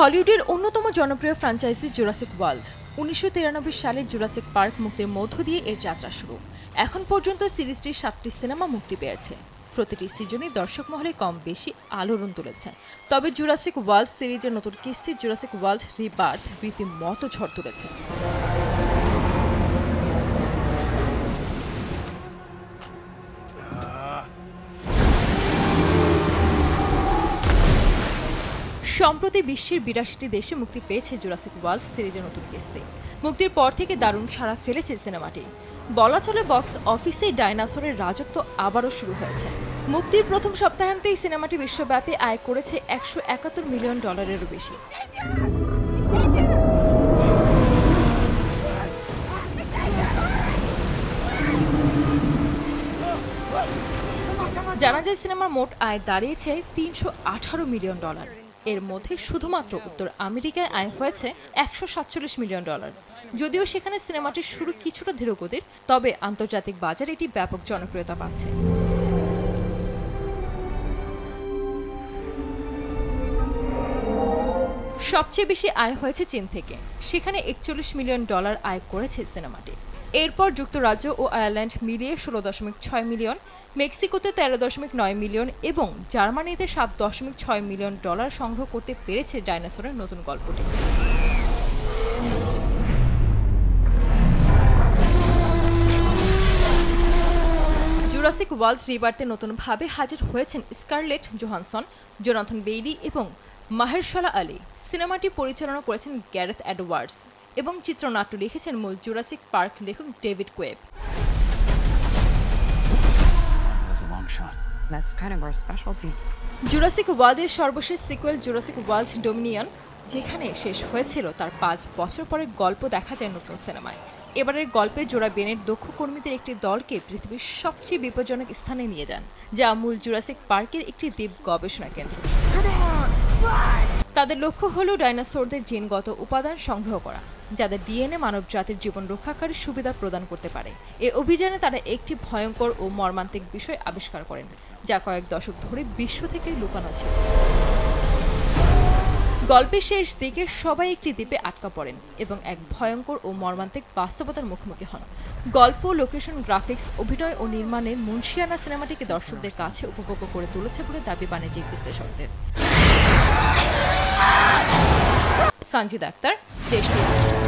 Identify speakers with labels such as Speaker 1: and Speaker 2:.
Speaker 1: হলিউডের অন্যতম জনপ্রিয় ফ্র্যাঞ্চাইজি জুরাসিক ওয়ার্ল্ড ১৯৯৩ সালে জুরাসিক পার্ক মুক্তির মধ্য দিয়ে এর যাত্রা শুরু। এখন পর্যন্ত সিরিজটির ৭টি সিনেমা মুক্তি পেয়েছে। প্রতিটি সিজনই দর্শক মহলে কম বেশি আলোড়ন তুলেছে। তবে জুরাসিক ওয়ার্ল্ড সিরিজের নতুন কিস্তি জুরাসিক ওয়ার্ল্ড রিবার্থ রীতিমতো ঝড় তুলেছে। সম্প্রতি বিশ্বের ৮২টি দেশে মুক্তি পেয়েছে জুরাসিক ওয়ার্ল্ড সিরিজের নতুন কিস্তি। মুক্তির পর থেকে দারুণ সাড়া ফেলেছে সিনেমাটি। বলা চলে বক্স অফিসে ডাইনোসরের রাজত্ব আবারও শুরু হয়েছে। মুক্তির প্রথম সপ্তাহান্তেই সিনেমাটি বিশ্বব্যাপী আয় করেছে $১৭১ মিলিয়ন বেশি। জানা যায় সিনেমার মোট আয় দাঁড়িয়েছে $৩১৮ মিলিয়ন। এর মধ্যে শুধুমাত্র উত্তর আমেরিকায় আয় হয়েছে $১৪৭ মিলিয়ন। যদিও সেখানে সিনেমাটির শুরু কিছুটা ধীরগতির, তবে আন্তর্জাতিক বাজারে এটি ব্যাপক জনপ্রিয়তা পাচ্ছে। সবচেয়ে বেশি আয় হয়েছে চীন থেকে, সেখানে $৪১ মিলিয়ন আয় করেছে সিনেমাটি। এরপর যুক্তরাজ্য ও আয়ারল্যান্ড মিলিয়ে ১৬.৬ মিলিয়ন, মেক্সিকোতে ১৩.৯ মিলিয়ন এবং জার্মানিতে $৭.৬ মিলিয়ন সংগ্রহ করতে পেরেছে ডাইনোসরের নতুন গল্পটি। জুরাসিক ওয়ার্ল্ড রিবার্থে নতুনভাবে হাজির হয়েছেন স্কারলেট জোহানসন, জোনাথন বেইলি এবং মাহেরশালা আলী। সিনেমাটি পরিচালনা করেছেন গ্যারেথ এডওয়ার্ডস এবং চিত্রনাট্য লিখেছেন মূল জুরাসিক পার্ক লেখক ডেভিড কোয়েব। জুরাসিক ওয়ার্ল্ডের সর্বশেষ সিকুয়েল জুরাসিক ওয়ার্ল্ড ডোমিনিয়ন, যেখানে শেষ হয়েছিল তার ৫ বছর পরের গল্প দেখা যায় নতুন সিনেমায়। এবারের গল্পে জোড়া বেনের দক্ষ কর্মীদের একটি দলকে পৃথিবীর সবচেয়ে বিপজ্জনক স্থানে নিয়ে যান, যা মূল জুরাসিক পার্কের একটি দ্বীপ গবেষণা কেন্দ্র। তাদের লক্ষ্য হল ডাইনোসরদের জিনগত উপাদান সংগ্রহ করা, যাদের ডিএনএ মানব জাতির জীবন রক্ষাকারী সুবিধা প্রদান করতে পারে। এই অভিযানে তারা একটি ভয়ঙ্কর ও মর্মান্তিক বিষয় আবিষ্কার করেন, যা কয়েক দশক ধরে বিশ্ব থেকে লুকানো ছিল। গল্পের শেষ দিকে সবাই একটি দ্বীপে আটকা পড়েন এবং এক ভয়ঙ্কর ও মর্মান্তিক বাস্তবতার মুখোমুখি হন। গল্প, লোকেশন, গ্রাফিক্স, অভিনয় ও নির্মাণে মুন্সিয়ানা সিনেমাটিকে দর্শকদের কাছে উপভোগ্য করে তুলেছে বলে দাবি বাণিজ্যিক বিশ্লেষকদের। সঞ্জিদ আক্তার, দেশ টিভি।